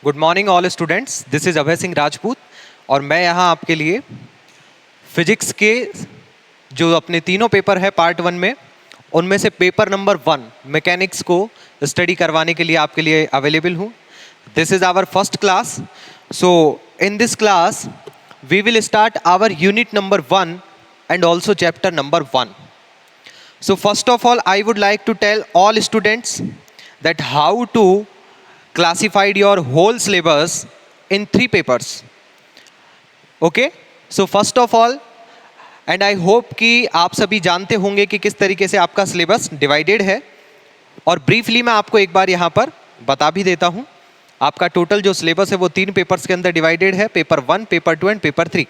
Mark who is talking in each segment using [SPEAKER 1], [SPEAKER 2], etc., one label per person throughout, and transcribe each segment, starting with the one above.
[SPEAKER 1] Good morning all students, this is Abhay Singh Rajput और मैं यहाँ आपके लिए फिजिक्स के जो अपने तीनों पेपर है पार्ट 1 में, उनमें से पेपर नंबर 1 मैकेनिक्स को स्टडी करवाने के लिए आपके लिए अवेलेबल हूँ। This is our first class. So in this class we will start our unit number 1 and also chapter number 1. So first of all, I would like to tell all students that how to classify your whole syllabus in 3 papers. Okay? So first of all, and I hope कि आप सभी जानते होंगे कि किस तरीके से आपका सिलेबस डिवाइडेड है, और ब्रीफली मैं आपको एक बार यहाँ पर बता भी देता हूँ। आपका टोटल जो सिलेबस है वो 3 पेपर्स के अंदर डिवाइडेड है, paper 1, paper 2 and paper 3।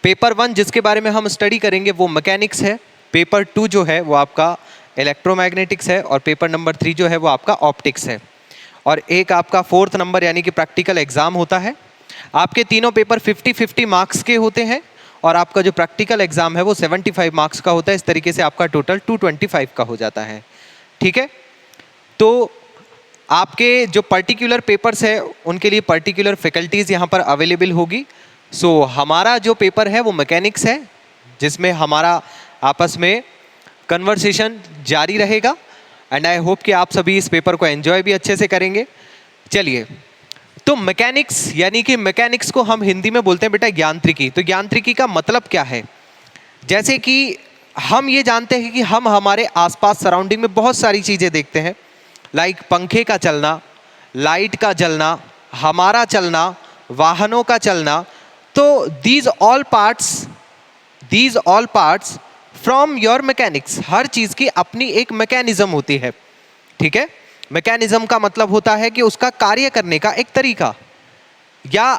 [SPEAKER 1] Paper 1 जिसके बारे में हम स्टडी करेंगे वो मैकेनिक्स है, पेपर 2 जो है वो आपका इलेक्ट्रोमैग्नेटिक्स है, और पेपर नंबर 3 जो है वो आपका ऑप्टिक्स है। और एक आपका 4th नंबर यानी कि प्रैक्टिकल एग्जाम होता है। आपके तीनों पेपर 50-50 मार्क्स के होते हैं, और आपका जो प्रैक्टिकल एग्जाम है वो 75 मार्क्स का होता है। इस तरीके से आपका टोटल 225 का हो जाता है। ठीक है, तो आपके जो पर्टिकुलर पेपर्स है उनके लिए पर्टिकुलर फैकल्टीज़ यहाँ पर अवेलेबल होगी। सो हमारा जो पेपर है वो मैकेनिक्स है, जिसमें हमारा आपस में कन्वर्सेशन जारी रहेगा, एंड आई होप कि आप सभी इस पेपर को एंजॉय भी अच्छे से करेंगे। चलिए, तो मैकेनिक्स यानी कि मैकेनिक्स को हम हिंदी में बोलते हैं बेटा यांत्रिकी। तो यांत्रिकी का मतलब क्या है? जैसे कि हम ये जानते हैं कि हम हमारे आसपास सराउंडिंग में बहुत सारी चीज़ें देखते हैं, लाइक पंखे का चलना, लाइट का जलना, हमारा चलना, वाहनों का चलना। तो these all parts from your mechanics, हर चीज़ की अपनी एक मैकेनिज्म होती है। ठीक है, मैकेनिज्म का मतलब होता है कि उसका कार्य करने का एक तरीका, या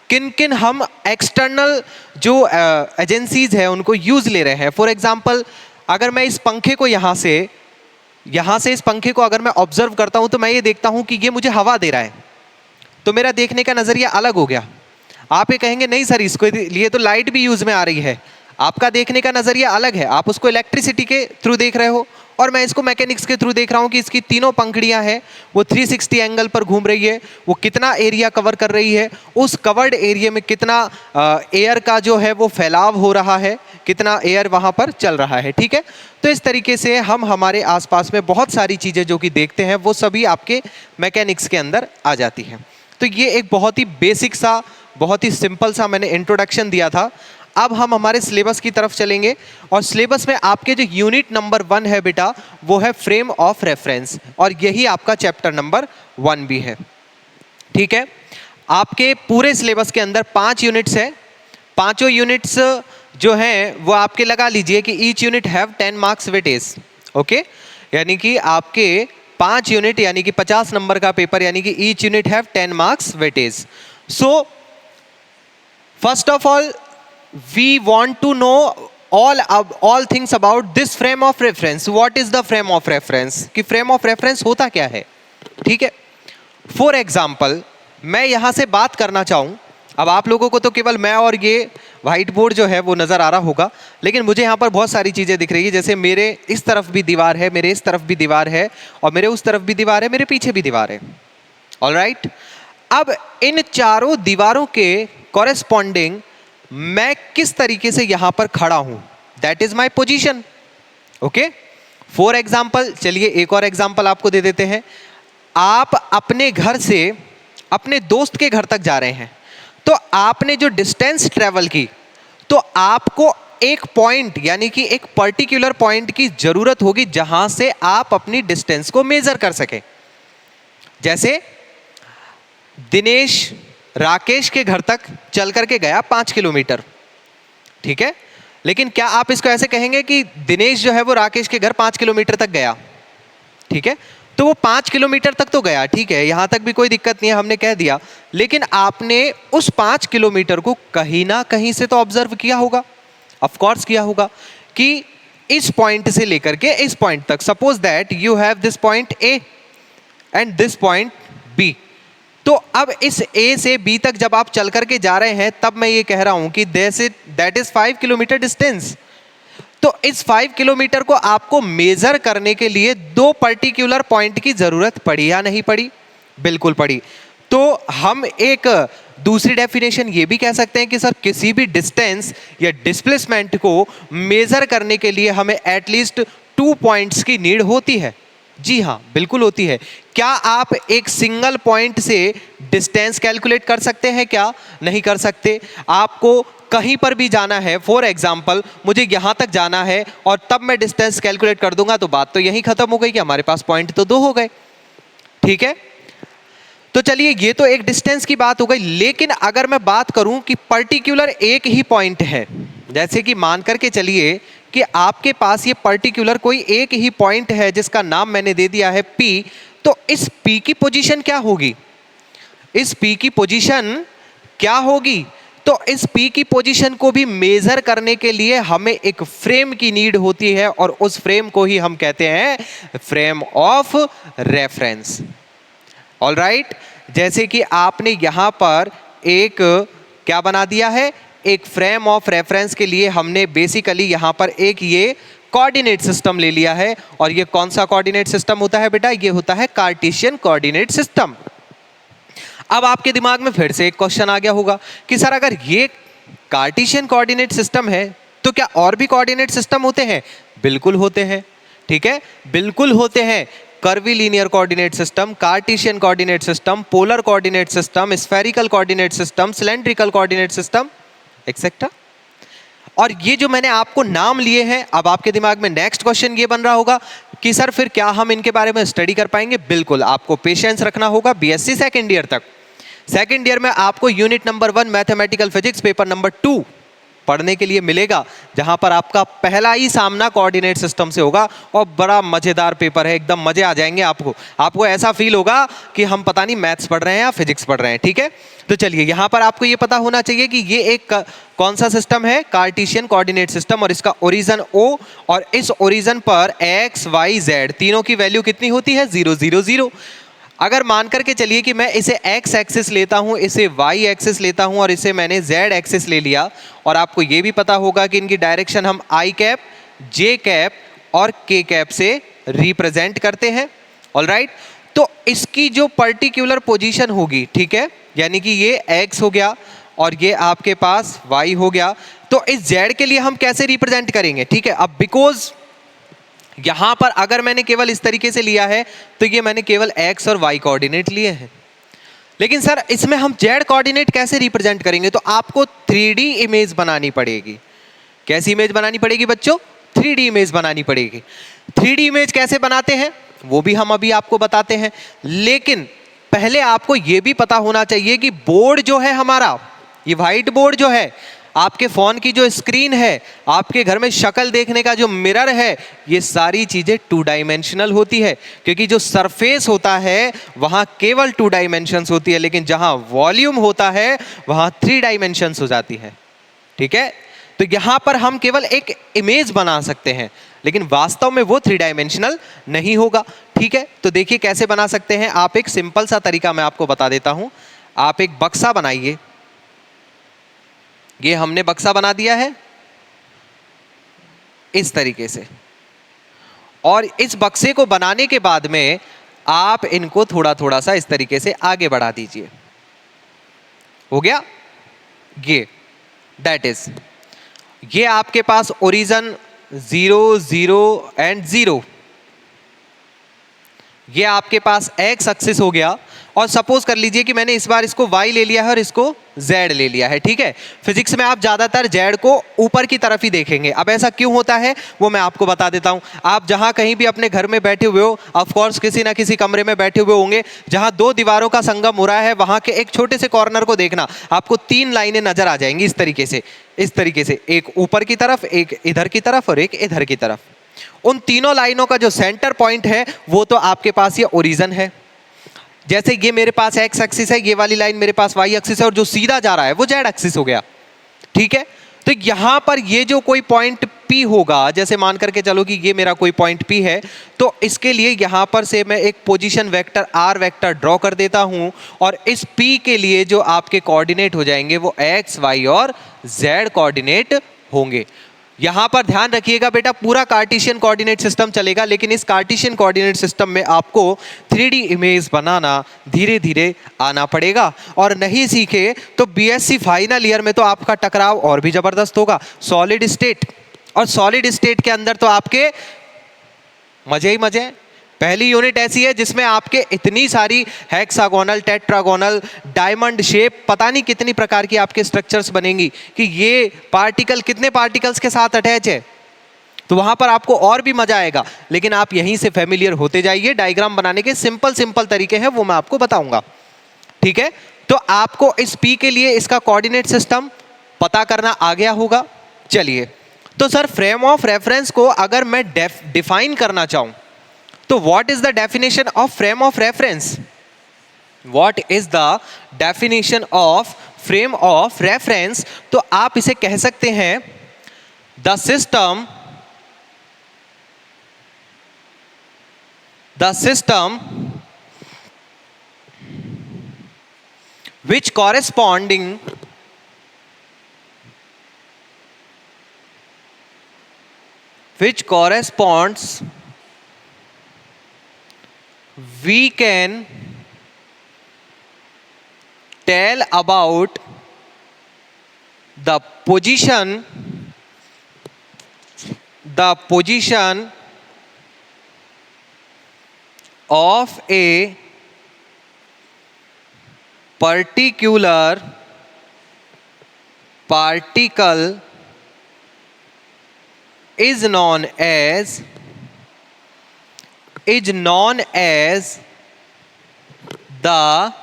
[SPEAKER 1] किन किन हम एक्सटर्नल जो एजेंसीज है उनको यूज़ ले रहे हैं। फॉर एग्जाम्पल, अगर मैं इस पंखे को यहाँ से इस पंखे को अगर मैं ऑब्जर्व करता हूँ तो मैं ये देखता हूँ कि ये मुझे हवा दे रहा है, तो मेरा देखने का नज़रिया अलग हो गया। आप ये कहेंगे नहीं सर, इसके लिए तो लाइट भी यूज़ में आ रही है। आपका देखने का नज़रिया अलग है, आप उसको इलेक्ट्रिसिटी के थ्रू देख रहे हो, और मैं इसको मैकेनिक्स के थ्रू देख रहा हूँ कि इसकी तीनों पंखड़ियाँ हैं वो 360 एंगल पर घूम रही है, वो कितना एरिया कवर कर रही है, उस कवर्ड एरिया में कितना एयर का जो है वो फैलाव हो रहा है, कितना एयर वहाँ पर चल रहा है। ठीक है, तो इस तरीके से हम हमारे आसपास में बहुत सारी चीज़ें जो कि देखते हैं वो सभी आपके मैकेनिक्स के अंदर आ जाती हैं। तो ये एक बहुत ही बेसिक सा, बहुत ही सिंपल सा मैंने इंट्रोडक्शन दिया था। अब हम हमारे सिलेबस की तरफ चलेंगे, और सिलेबस में आपके जो यूनिट नंबर 1 है बेटा वो है फ्रेम ऑफ रेफरेंस, और यही आपका चैप्टर नंबर 1 भी है। ठीक है, आपके पूरे सिलेबस के अंदर 5 यूनिट्स है। पांचों यूनिट्स जो हैं वो आपके लगा लीजिए कि each unit have 10 marks weightage. Okay, यानी कि आपके 5 यूनिट यानी कि 50 नंबर का पेपर, यानी कि each unit have 10 marks weightage. So first of all we want to know all things about this frame of reference. What is the frame of reference? कि frame of reference होता क्या है? ठीक है, for example मैं यहाँ से बात करना चाहूँ, अब आप लोगों को तो केवल मैं और ये व्हाइट बोर्ड जो है वो नज़र आ रहा होगा, लेकिन मुझे यहाँ पर बहुत सारी चीज़ें दिख रही है। जैसे मेरे इस तरफ भी दीवार है, मेरे इस तरफ भी दीवार है, और मेरे उस तरफ भी दीवार है, मेरे पीछे भी दीवार है। ऑलराइट, अब इन चारों दीवारों के कॉरेस्पॉन्डिंग मैं किस तरीके से यहां पर खड़ा हूं, that is my position. Okay, for example, चलिए एक और एग्जाम्पल आपको दे देते हैं। आप अपने घर से अपने दोस्त के घर तक जा रहे हैं, तो आपने जो डिस्टेंस ट्रेवल की, तो आपको एक पॉइंट यानी कि एक पर्टिकुलर पॉइंट की जरूरत होगी जहां से आप अपनी डिस्टेंस को मेजर कर सके। जैसे दिनेश राकेश के घर तक चल करके गया 5 किलोमीटर। ठीक है, लेकिन क्या आप इसको ऐसे कहेंगे कि दिनेश जो है वो राकेश के घर 5 किलोमीटर तक गया? ठीक है, तो वो 5 किलोमीटर तक तो गया, ठीक है, यहां तक भी कोई दिक्कत नहीं है, हमने कह दिया। लेकिन आपने उस 5 किलोमीटर को कहीं ना कहीं से तो ऑब्जर्व किया होगा, ऑफ कोर्स किया होगा, कि इस पॉइंट से लेकर के इस पॉइंट तक, suppose that you have this point A and this point B. तो अब इस ए से बी तक जब आप चल करके जा रहे हैं, तब मैं ये कह रहा हूं कि दैट इज 5 किलोमीटर डिस्टेंस। तो इस 5 किलोमीटर को आपको मेजर करने के लिए 2 पर्टिकुलर पॉइंट की जरूरत पड़ी या नहीं पड़ी? बिल्कुल पड़ी। तो हम एक दूसरी डेफिनेशन ये भी कह सकते हैं कि सर किसी भी डिस्टेंस या डिस्प्लेसमेंट को मेजर करने के लिए हमें एटलीस्ट 2 पॉइंट्स की नीड होती है। जी हाँ, बिल्कुल होती है। क्या आप एक सिंगल पॉइंट से डिस्टेंस कैलकुलेट कर सकते हैं? क्या नहीं कर सकते। आपको कहीं पर भी जाना है, फॉर एग्जाम्पल मुझे यहां तक जाना है और तब मैं डिस्टेंस कैलकुलेट कर दूंगा, तो बात तो यहीं खत्म हो गई कि हमारे पास पॉइंट तो 2 हो गए। ठीक है, तो चलिए ये तो एक डिस्टेंस की बात हो गई। लेकिन अगर मैं बात करूं कि पर्टिकुलर एक ही पॉइंट है, जैसे कि मान करके चलिए कि आपके पास ये पर्टिकुलर कोई एक ही पॉइंट है जिसका नाम मैंने दे दिया है P, तो इस P की पोजीशन क्या होगी? इस P की पोजीशन क्या होगी? तो इस P की पोजीशन को भी मेजर करने के लिए हमें एक फ्रेम की नीड होती है और उस फ्रेम को ही हम कहते हैं फ्रेम ऑफ रेफरेंस। ऑलराइट, जैसे कि आपने यहां पर एक क्या बना दिया है, एक फ्रेम ऑफ रेफरेंस के लिए हमने बेसिकली यहां पर एक ये कोऑर्डिनेट सिस्टम ले लिया है। और ये कौन सा कोऑर्डिनेट सिस्टम होता है बेटा? ये होता है कार्टेशियन कोऑर्डिनेट सिस्टम। अब आपके दिमाग में फिर से एक क्वेश्चन आ गया होगा कि सर अगर ये कार्टेशियन कोऑर्डिनेट सिस्टम है तो क्या और भी कोऑर्डिनेट सिस्टम होते हैं? बिल्कुल होते हैं। ठीक है, बिल्कुल होते हैं। Curvilinear coordinate system, Cartesian coordinate system, polar coordinate system, spherical coordinate system, cylindrical coordinate system, etcetera. और ये जो मैंने आपको नाम लिए हैं, अब आपके दिमाग में नेक्स्ट क्वेश्चन ये बन रहा होगा कि सर फिर क्या हम इनके बारे में स्टडी कर पाएंगे? बिल्कुल, आपको पेशेंस रखना होगा। बीएससी सेकेंड ईयर तक, सेकेंड ईयर में आपको unit number 1 mathematical physics paper number 2 पढ़ने के लिए मिलेगा, जहां पर आपका पहला ही सामना कोऑर्डिनेट सिस्टम से होगा। और बड़ा मजेदार पेपर है, एकदम मजे आ जाएंगे आपको ऐसा फील होगा कि हम पता नहीं मैथ्स पढ़ रहे हैं या फिजिक्स पढ़ रहे हैं। ठीक है, तो चलिए यहां पर आपको ये पता होना चाहिए कि ये एक कौन सा सिस्टम है? Cartesian coordinate system. और इसका ओरिजिन O, और इस ओरिजिन पर x, y, z तीनों की वैल्यू कितनी होती है? 0 0 0। अगर मान करके चलिए कि मैं इसे x एक्सिस लेता हूं, इसे y एक्सिस लेता हूं और इसे मैंने z एक्सिस ले लिया, और आपको यह भी पता होगा कि इनकी डायरेक्शन हम i कैप, j कैप और k कैप से रिप्रेजेंट करते हैं। ऑलराइट, तो इसकी जो पर्टिकुलर पोजीशन होगी, ठीक है, यानी कि ये x हो गया और ये आपके पास y हो गया, तो इस z के लिए हम कैसे रिप्रेजेंट करेंगे? ठीक है, अब बिकॉज यहां पर अगर मैंने केवल इस तरीके से लिया है तो ये मैंने केवल x और y कोऑर्डिनेट लिए हैं। लेकिन सर इसमें हम z कोऑर्डिनेट कैसे रिप्रेजेंट करेंगे? तो आपको 3D इमेज बनानी पड़ेगी। कैसी इमेज बनानी पड़ेगी बच्चों? 3D इमेज बनानी पड़ेगी। 3D इमेज कैसे बनाते हैं वो भी हम अभी आपको बताते हैं, लेकिन पहले आपको यह भी पता होना चाहिए कि बोर्ड जो है हमारा, ये व्हाइट बोर्ड जो है, आपके फोन की जो स्क्रीन है, आपके घर में शक्ल देखने का जो मिरर है, ये सारी चीजें 2 डायमेंशनल होती है। क्योंकि जो सरफेस होता है वहां केवल 2 डायमेंशंस होती है, लेकिन जहां वॉल्यूम होता है वहां 3 डायमेंशंस हो जाती है। ठीक है, तो यहां पर हम केवल एक इमेज बना सकते हैं, लेकिन वास्तव में वो 3 डायमेंशनल नहीं होगा। ठीक है, तो देखिए कैसे बना सकते हैं आप। एक सिंपल सा तरीका मैं आपको बता देता हूं। आप एक बक्सा बनाइए। ये हमने बक्सा बना दिया है इस तरीके से, और इस बक्से को बनाने के बाद में आप इनको थोड़ा थोड़ा सा इस तरीके से आगे बढ़ा दीजिए। हो गया ये, दैट इज, ये आपके पास ओरिजिन 0 0 एंड 0, ये आपके पास x एक्सिस हो गया। और सपोज कर लीजिए कि मैंने इस बार इसको y ले लिया है और इसको z ले लिया है। ठीक है, फिजिक्स में आप ज्यादातर z को ऊपर की तरफ ही देखेंगे। अब ऐसा क्यों होता है वो मैं आपको बता देता हूं। आप जहां कहीं भी अपने घर में बैठे हुए हो, ऑफ कोर्स किसी ना किसी कमरे में बैठे हुए होंगे जहां 2 दीवारों का संगम हो रहा है, वहां के एक छोटे से कॉर्नर को देखना, आपको 3 लाइनें नजर आ जाएंगी इस तरीके से, एक ऊपर की तरफ, एक इधर की तरफ और एक इधर की तरफ। उन तीनों लाइनों का जो सेंटर पॉइंट है वो तो आपके पास ये ओरिजिन है। जैसे ये मेरे पास x एक्सिस है, ये वाली लाइन मेरे पास y एक्सिस है, और जो सीधा जा रहा है वो z एक्सिस हो गया। ठीक है, तो यहां पर ये जो कोई पॉइंट P होगा, जैसे मान करके चलो कि ये मेरा कोई पॉइंट P है, तो इसके लिए यहां पर से मैं एक position vector r vector draw कर देता हूं, और इस P के लिए जो आपके कोऑर्डिनेट हो जाएंगे वो x, y और z कोऑर्डिनेट होंगे। यहां पर ध्यान रखिएगा बेटा, पूरा कार्टेशियन कोऑर्डिनेट सिस्टम चलेगा, लेकिन इस कार्टेशियन कोऑर्डिनेट सिस्टम में आपको 3D इमेज बनाना धीरे धीरे आना पड़ेगा, और नहीं सीखे तो बीएससी फाइनल ईयर में तो आपका टकराव और भी जबरदस्त होगा। सॉलिड स्टेट, और सॉलिड स्टेट के अंदर तो आपके मजे ही मजे हैं। पहली यूनिट ऐसी है जिसमें आपके इतनी सारी हेक्सागोनल, टेट्रागोनल, डायमंड शेप, पता नहीं कितनी प्रकार की आपके स्ट्रक्चर्स बनेंगी कि ये पार्टिकल कितने पार्टिकल्स के साथ अटैच है, तो वहां पर आपको और भी मजा आएगा। लेकिन आप यहीं से फेमिलियर होते जाइए, डायग्राम बनाने के सिंपल सिंपल तरीके हैं वो मैं आपको बताऊंगा, ठीक है। तो आपको इस पी के लिए इसका कोऑर्डिनेट सिस्टम पता करना आ गया होगा। चलिए, तो सर फ्रेम ऑफ रेफरेंस को अगर मैं डिफाइन करना चाहूं तो what is the definition of frame of reference? What is the definition of frame of reference? तो आप इसे कह सकते हैं the system which corresponds we can tell about the position of a particular particle is known as the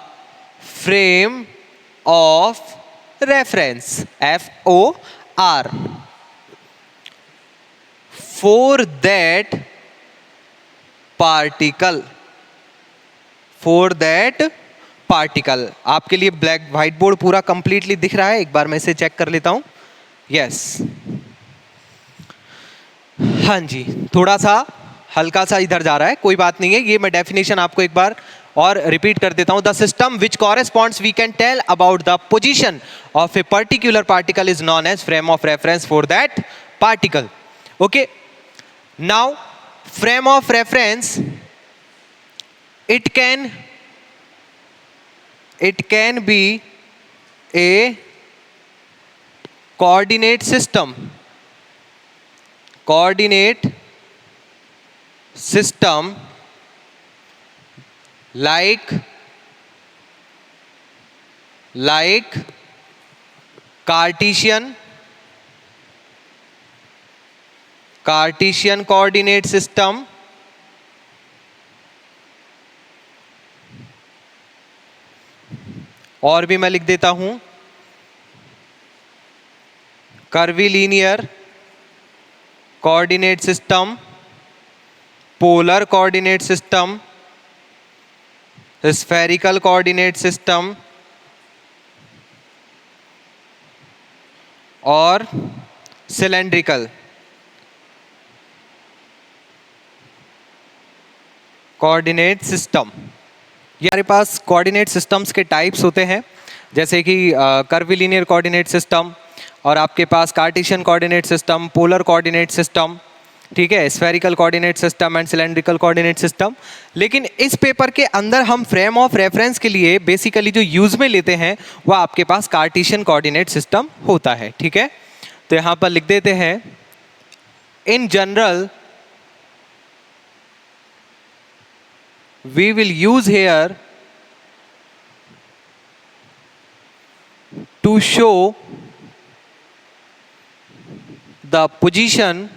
[SPEAKER 1] frame of reference, FOR. For that particle, आपके लिए black white board पूरा completely दिख रहा है, एक बार मैं इसे चेक कर लेता हूं। यस, हाँ जी, थोड़ा सा हल्का सा इधर जा रहा है, कोई बात नहीं है। ये मैं डेफिनेशन आपको एक बार और रिपीट कर देता हूं। The system which corresponds we can tell about the position of a particular particle is known as frame of reference for that particle. Okay, now frame of reference, it can be a coordinate system like Cartesian coordinate system, और भी मैं लिख देता हूं curvilinear coordinate system, polar coordinate system, spherical coordinate system और cylindrical coordinate system. ये हमारे पास कोऑर्डिनेट सिस्टम्स के टाइप्स होते हैं, जैसे कि कर्वीलिनियर कोऑर्डिनेट सिस्टम, और आपके पास Cartesian coordinate system, polar coordinate system, ठीक है, spherical coordinate system and cylindrical coordinate system. लेकिन इस पेपर के अंदर हम फ्रेम ऑफ रेफरेंस के लिए बेसिकली जो यूज में लेते हैं वह आपके पास कार्टेशियन कोऑर्डिनेट सिस्टम होता है, ठीक है। तो यहाँ पर लिख देते हैं, in general we will use here to show the position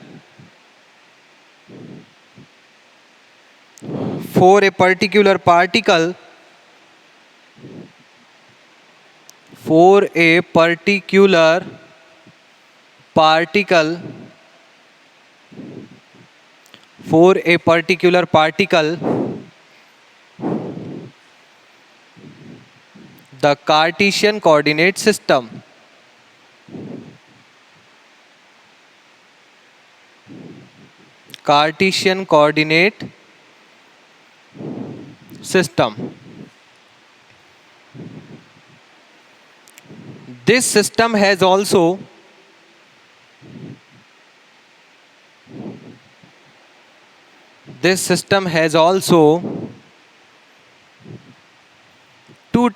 [SPEAKER 1] for a particular particle the Cartesian coordinate system. Cartesian coordinate system. This system has also this system has also two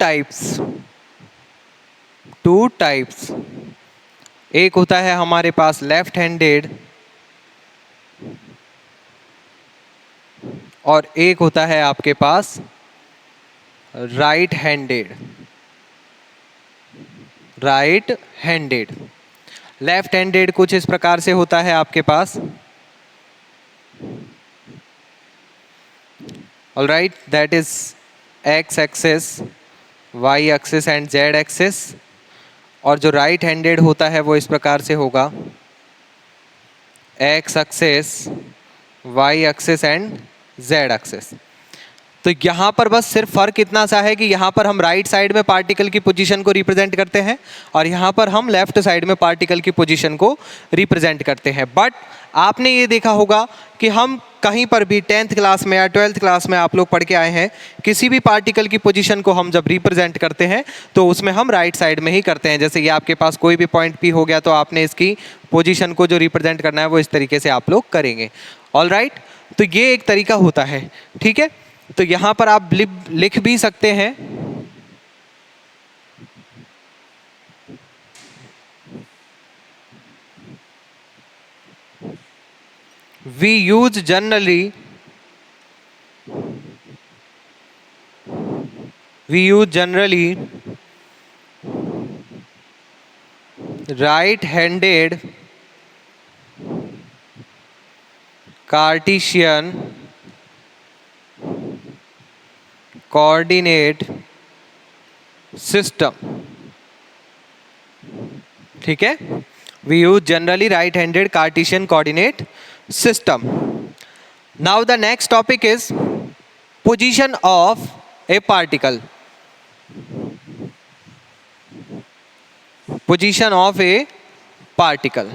[SPEAKER 1] types. एक होता है हमारे पास left handed और एक होता है आपके पास राइट हैंडेड. लेफ्ट हैंडेड कुछ इस प्रकार से होता है आपके पास. Alright, that is X axis, Y axis and Z axis. और जो राइट हैंडेड होता है वो इस प्रकार से होगा, X axis, Y axis and Z axis. तो यहाँ पर बस सिर्फ फर्क इतना सा है कि यहाँ पर हम राइट साइड में पार्टिकल की पोजीशन को रिप्रेजेंट करते हैं और यहाँ पर हम लेफ्ट साइड में पार्टिकल की पोजीशन को रिप्रेजेंट करते हैं. बट आपने ये देखा होगा कि हम कहीं पर भी 10th क्लास में या 12th क्लास में आप लोग पढ़ के आए हैं, किसी भी पार्टिकल की पोजीशन को हम जब रिप्रेजेंट करते हैं तो उसमें हम राइट साइड में ही करते हैं. जैसे ये आपके पास कोई भी पॉइंट पी हो गया तो आपने इसकी पोजीशन को जो रिप्रेजेंट करना है वो इस तरीके से आप लोग करेंगे. ऑलराइट, तो ये एक तरीका होता है. ठीक है, तो यहां पर आप लिख भी सकते हैं we use generally right-handed Cartesian coordinate system. ठीक है, we use generally right-handed Cartesian coordinate system. Now the next topic is position of a particle. Position of a particle.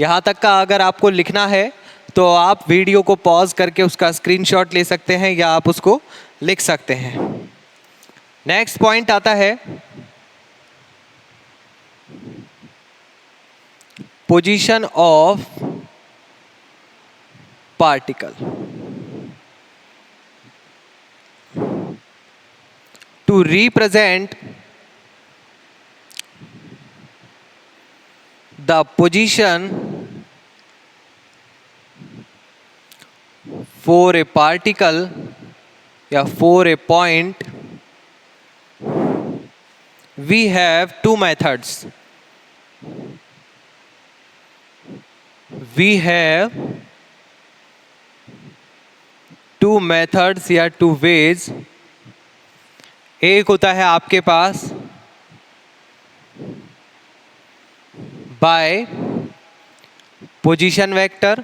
[SPEAKER 1] यहाँ तक का अगर आपको लिखना है तो आप वीडियो को पॉज करके उसका स्क्रीनशॉट ले सकते हैं या आप उसको लिख सकते हैं. नेक्स्ट पॉइंट आता है position of particle. To represent the position for a particle या for a point we have two methods. We have two methods या two ways. एक होता है आपके पास by position vector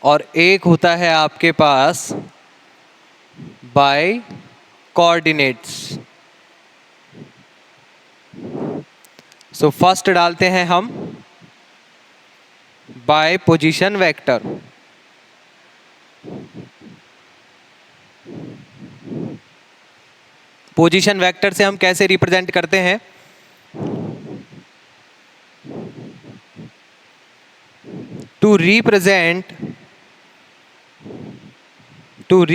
[SPEAKER 1] और एक होता है आपके पास बाय कोऑर्डिनेट्स. सो फर्स्ट डालते हैं हम by position vector. Position vector से हम कैसे रिप्रेजेंट करते हैं, to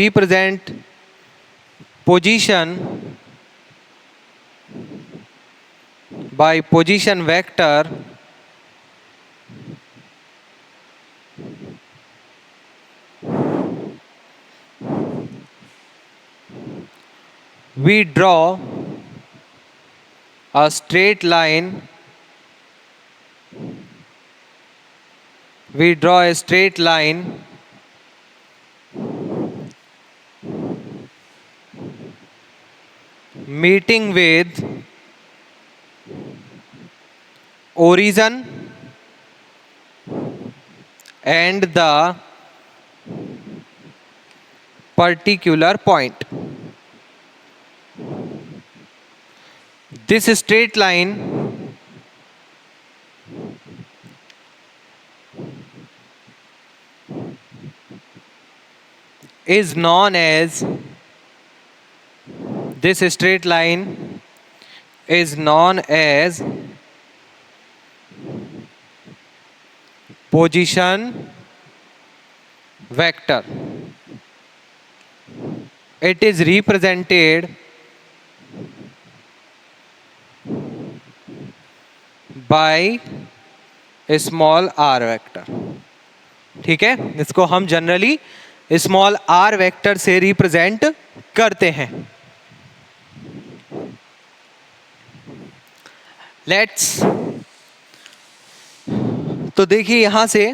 [SPEAKER 1] represent position by position vector we draw a straight line. We draw a straight line meeting with origin and the particular point. This straight line is known as position vector, it is represented by small r vector. ठीक है, इसको हम generally small r vector से represent करते हैं। Let's, तो देखिए यहां से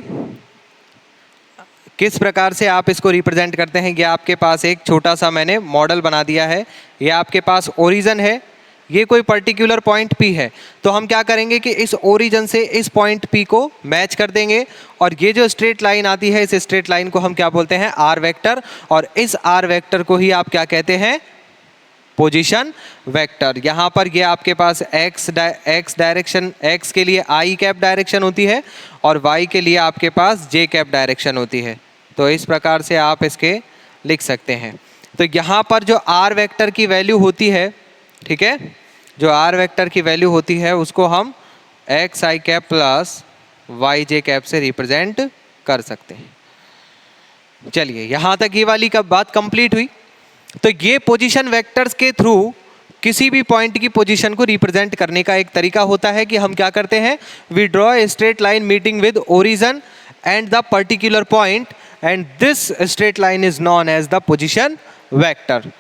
[SPEAKER 1] किस प्रकार से आप इसको रिप्रेजेंट करते हैं। ये आपके पास एक छोटा सा मैंने मॉडल बना दिया है। ये आपके पास ओरिजिन है, ये कोई पर्टिकुलर पॉइंट P है, तो हम क्या करेंगे कि इस ओरिजिन से इस पॉइंट P को मैच कर देंगे, और ये जो स्ट्रेट लाइन आती है, इस स्ट्रेट लाइन को हम क्या बोलते हैं, R वेक्टर, और इस R वेक्टर को ही आप क्या कहते हैं, पोजीशन वेक्टर। यहाँ पर ये आपके पास x डायरेक्शन, x के लिए i कैप डायरेक्शन होती है और y के लिए आपके पास j कैप डायरेक्शन होती है। तो इस प्रकार से आप इसके लिख सकते हैं। तो यहाँ पर जो r वेक्टर की वैल्यू होती है, ठीक है, जो r वेक्टर की वैल्यू होती है उसको हम x i cap plus y j cap से रिप्रेजेंट कर सकते हैं। चलिए यहाँ तक ये वाली बात कंप्लीट हुई। तो ये पोजीशन वेक्टर्स के थ्रू किसी भी पॉइंट की पोजीशन को रिप्रेजेंट करने का एक तरीका होता है कि हम क्या करते हैं, we draw a straight line meeting with origin and the particular point, and this straight line is known as the position vector.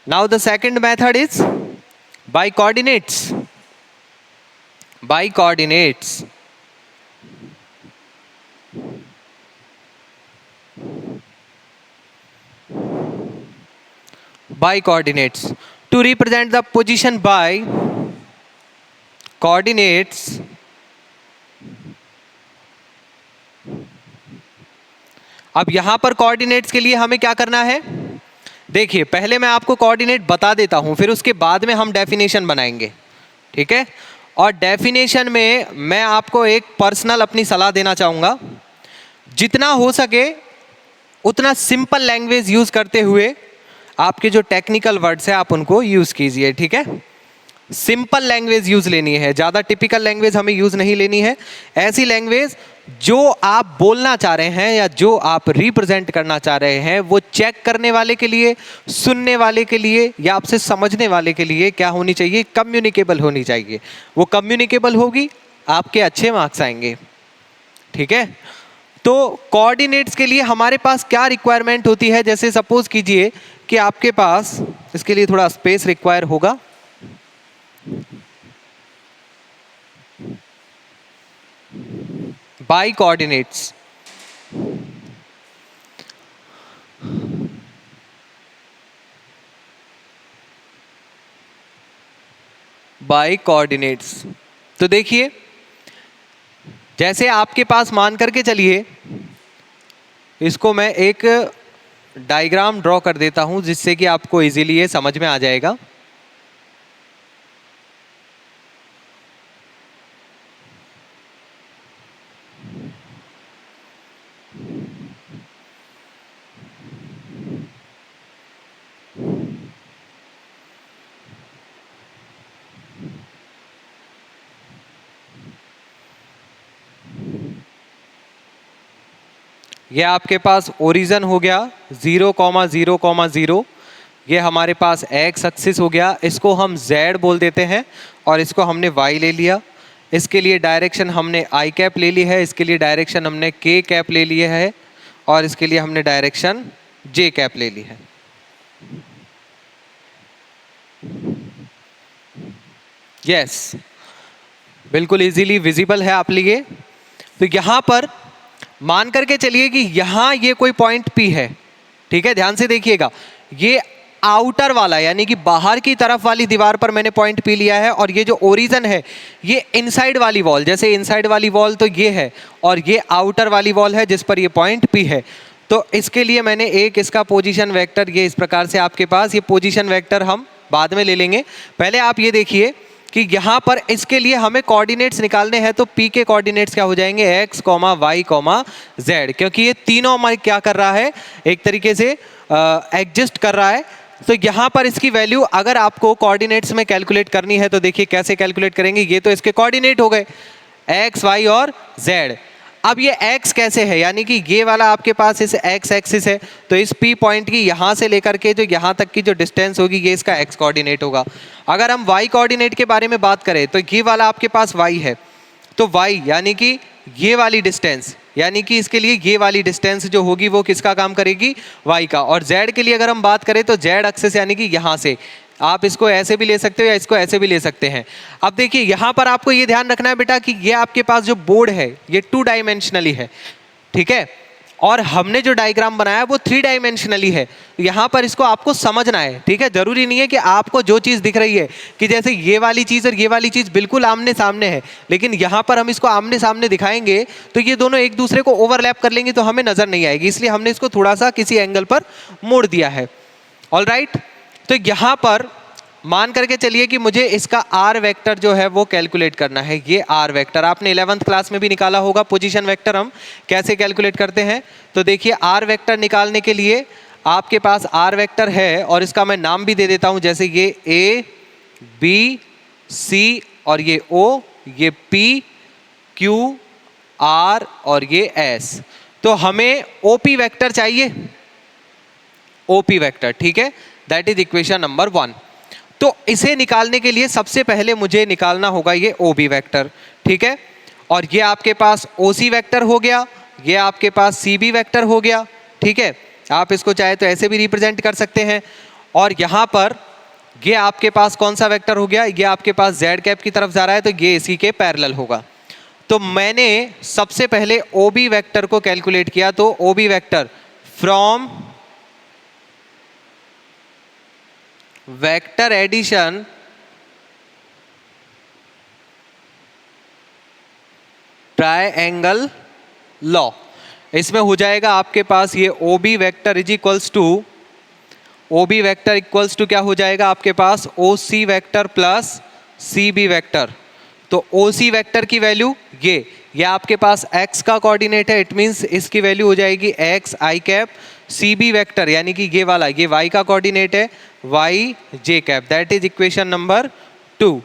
[SPEAKER 1] Now the second method is by coordinates. By coordinates, by coordinates, to represent the position by coordinates, अब यहां पर coordinates के लिए हमें क्या करना है, देखिए पहले मैं आपको कोऑर्डिनेट बता देता हूं, फिर उसके बाद में हम डेफिनेशन बनाएंगे। ठीक है, और डेफिनेशन में मैं आपको एक पर्सनल अपनी सलाह देना चाहूंगा, जितना हो सके उतना सिंपल लैंग्वेज यूज करते हुए आपके जो टेक्निकल वर्ड्स है आप उनको यूज कीजिए। ठीक है, सिंपल लैंग्वेज यूज लेनी है, ज़्यादा टिपिकल लैंग्वेज हमें यूज नहीं लेनी है। ऐसी लैंग्वेज जो आप बोलना चाह रहे हैं या जो आप रिप्रेजेंट करना चाह रहे हैं वो चेक करने वाले के लिए, सुनने वाले के लिए या आपसे समझने वाले के लिए क्या होनी चाहिए, कम्युनिकेबल होनी चाहिए। वो कम्युनिकेबल होगी, आपके अच्छे मार्क्स आएंगे। ठीक है, तो कोऑर्डिनेट्स के लिए हमारे पास क्या रिक्वायरमेंट होती है, जैसे सपोज कीजिए कि आपके पास, इसके लिए थोड़ा स्पेस रिक्वायर होगा, बाय कोऑर्डिनेट्स, बाय कोऑर्डिनेट्स। तो देखिए जैसे आपके पास मान करके चलिए, इसको मैं एक डायग्राम ड्रॉ कर देता हूं जिससे कि आपको इजीली ये समझ में आ जाएगा। ये आपके पास ओरिजिन हो गया 0,0,0, ये हमारे पास एक्स एक्सिस हो गया, इसको हम z बोल देते हैं, और इसको हमने y ले लिया। इसके लिए डायरेक्शन हमने i कैप ले ली है, इसके लिए डायरेक्शन हमने k कैप ले लिया है, और इसके लिए हमने डायरेक्शन j कैप ले ली है। यस, बिल्कुल इजीली विजिबल है आप लिए। तो यहाँ पर मान करके चलिए कि यहाँ ये कोई पॉइंट P है। ठीक है, ध्यान से देखिएगा, ये आउटर वाला यानी कि बाहर की तरफ वाली दीवार पर मैंने पॉइंट P लिया है, और ये जो ओरिजिन है ये इनसाइड वाली वॉल, जैसे इनसाइड वाली वॉल तो ये है, और ये आउटर वाली वॉल है जिस पर ये पॉइंट P है। तो इसके लिए मैंने एक इसका पोजीशन वेक्टर, ये इस प्रकार से आपके पास, ये पोजीशन वेक्टर हम बाद में ले लेंगे। पहले आप ये देखिए कि यहाँ पर इसके लिए हमें कोऑर्डिनेट्स निकालने हैं, तो P के कोऑर्डिनेट्स क्या हो जाएंगे, x, y, z, क्योंकि ये तीनों हमारे क्या कर रहा है, एक तरीके से एग्जिस्ट कर रहा है। तो यहाँ पर इसकी वैल्यू अगर आपको कोऑर्डिनेट्स में कैलकुलेट करनी है तो देखिए कैसे कैलकुलेट करेंगे। ये तो इसके कोऑर्डिनेट हो गए x, y और z। अब ये x कैसे है, यानी कि ये वाला आपके पास इस x एक्सिस है, तो इस P पॉइंट की यहाँ से लेकर के जो यहाँ तक की जो डिस्टेंस होगी ये इसका x कोऑर्डिनेट होगा। अगर हम y कोऑर्डिनेट के बारे में बात करें तो ये वाला आपके पास y है, तो y यानी कि ये वाली डिस्टेंस, यानी कि इसके लिए ये वाली डिस्टेंस जो होगी वो किसका काम करेगी, y का। और z के लिए अगर हम बात करें तो z एक्सिस यानी कि यहाँ से, आप इसको ऐसे भी ले सकते हो या इसको ऐसे भी ले सकते हैं। अब देखिए यहाँ पर आपको ये ध्यान रखना है बेटा कि ये आपके पास जो बोर्ड है ये 2 डायमेंशनली है, ठीक है, और हमने जो डायग्राम बनाया वो 3 डायमेंशनली है। यहाँ पर इसको आपको समझना है, ठीक है। जरूरी नहीं है कि आपको जो चीज़ दिख रही है कि जैसे ये वाली चीज़ और ये वाली चीज़ बिल्कुल आमने सामने है, लेकिन यहाँ पर हम इसको आमने सामने दिखाएंगे तो ये दोनों एक दूसरे को ओवरलैप कर लेंगे तो हमें नज़र नहीं आएगी, इसलिए हमने इसको थोड़ा सा किसी एंगल पर मोड़ दिया है। ऑलराइट, तो यहाँ पर मान करके चलिए कि मुझे इसका आर वेक्टर जो है वो कैलकुलेट करना है। ये आर वेक्टर आपने 11th क्लास में भी निकाला होगा, पोजीशन वेक्टर हम कैसे कैलकुलेट करते हैं। तो देखिए आर वेक्टर निकालने के लिए आपके पास आर वेक्टर है और इसका मैं नाम भी दे देता हूं, जैसे ये ए बी सी और ये ओ, ये पी क्यू आर और ये एस। तो हमें ओपी वेक्टर चाहिए, ओपी वेक्टर, ठीक है, दैट इज इक्वेशन नंबर 1। तो इसे निकालने के लिए सबसे पहले मुझे निकालना होगा ये OB वेक्टर, ठीक है, और ये आपके पास OC वेक्टर हो गया, ये आपके पास CB वेक्टर हो गया, ठीक है। आप इसको चाहे तो ऐसे भी रिप्रेजेंट कर सकते हैं। और यहाँ पर ये आपके पास कौन सा वेक्टर हो गया, ये आपके पास Z कैप की तरफ जा रहा है, तो ये इसी के पैरेलल होगा। तो मैंने सबसे पहले OB वेक्टर को कैलकुलेट किया, तो OB vector from vector addition triangle law, इसमें हो जाएगा आपके पास ये OB vector is equals to, OB vector equals to क्या हो जाएगा आपके पास OC vector plus CB vector. तो OC वेक्टर की वैल्यू ये आपके पास x का कोऑर्डिनेट है, इट मींस इसकी वैल्यू हो जाएगी x i cap. CB vector यानी कि ये वाला ये y का कोऑर्डिनेट है y j cap, that is equation number 2।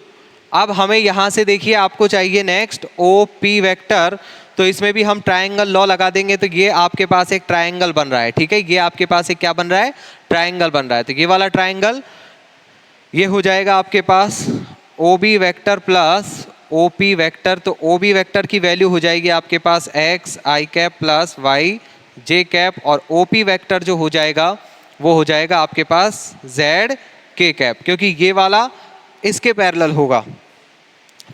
[SPEAKER 1] अब हमें यहाँ से देखिए आपको चाहिए नेक्स्ट OP वेक्टर, तो इसमें भी हम ट्रायंगल लॉ लगा देंगे, तो ये आपके पास एक ट्रायंगल बन रहा है, ठीक है, ये आपके पास एक क्या बन रहा है, ट्रायंगल बन रहा है। तो ये वाला ट्रायंगल ये हो जाएगा आपके पास OB vector plus OP vector. तो OB वेक्टर की वैल्यू हो जाएगी आपके पास x i cap plus y j cap, और OP वेक्टर जो हो जाएगा वो हो जाएगा आपके पास z k कैप, क्योंकि ये वाला इसके पैरेलल होगा।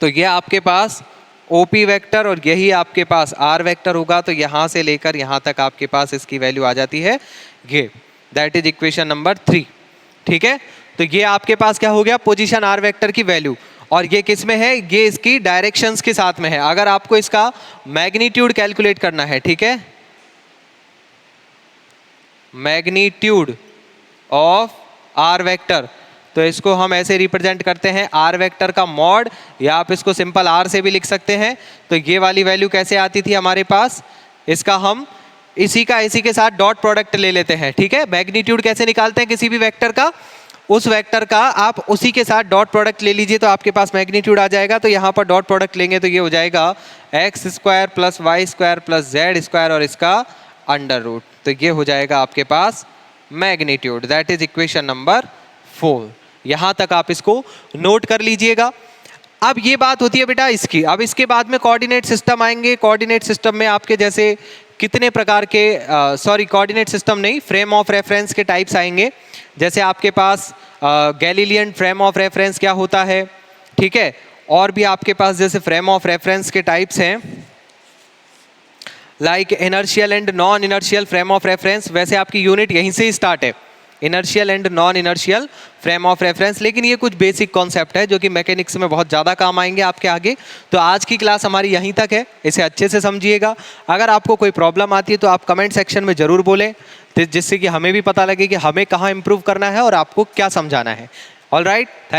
[SPEAKER 1] तो ये आपके पास OP वेक्टर और यही आपके पास R वेक्टर होगा, तो यहाँ से लेकर यहाँ तक आपके पास इसकी वैल्यू आ जाती है ये, दैट इज इक्वेशन नंबर 3, ठीक है। तो ये आपके पास क्या हो गया, पोजीशन R वेक्टर की वैल्यू, और ये किस में है, ये इसकी डायरेक्शंस के साथ में है। अगर आपको इसका मैग्नीट्यूड कैलकुलेट करना है, ठीक है, मैग्नीट्यूड ऑफ R वेक्टर, तो इसको हम ऐसे रिप्रेजेंट करते हैं R वेक्टर का मॉड, या आप इसको सिंपल R से भी लिख सकते हैं। तो ये वाली वैल्यू कैसे आती थी हमारे पास, इसका हम इसी के साथ डॉट प्रोडक्ट ले लेते हैं, ठीक है। मैग्नीट्यूड कैसे निकालते हैं किसी भी वेक्टर का, उस वेक्टर का आप उसी के साथ डॉट प्रोडक्ट ले लीजिए तो आपके पास मैग्नीट्यूड आ जाएगा। तो यहाँ पर डॉट प्रोडक्ट लेंगे तो ये हो जाएगा X square plus Y square plus Z square और इसका अंडर रूट, तो ये हो जाएगा आपके पास magnitude, that is equation number 4। यहाँ तक आप इसको नोट कर लीजिएगा। अब ये बात होती है बेटा इसकी, अब इसके बाद में कोऑर्डिनेट सिस्टम आएंगे। कोऑर्डिनेट सिस्टम में आपके जैसे कितने प्रकार के कोऑर्डिनेट सिस्टम नहीं, फ्रेम ऑफ रेफरेंस के टाइप्स आएंगे। जैसे आपके पास गैलीलियन फ्रेम ऑफ रेफरेंस क्या होता है, ठीक है, और भी आपके पास जैसे फ्रेम ऑफ रेफरेंस के टाइप्स हैं like inertial and non inertial frame of reference. वैसे आपकी यूनिट यहीं से ही स्टार्ट है, inertial and non inertial frame of reference, लेकिन ये कुछ बेसिक कॉन्सेप्ट है जो कि मैकेनिक्स में बहुत ज़्यादा काम आएंगे आपके आगे। तो आज की क्लास हमारी यहीं तक है, इसे अच्छे से समझिएगा। अगर आपको कोई प्रॉब्लम आती है तो आप कमेंट सेक्शन में ज़रूर बोलें, जिससे कि हमें भी पता लगे कि हमें कहाँ इम्प्रूव करना है और आपको क्या समझाना है। Alright, thank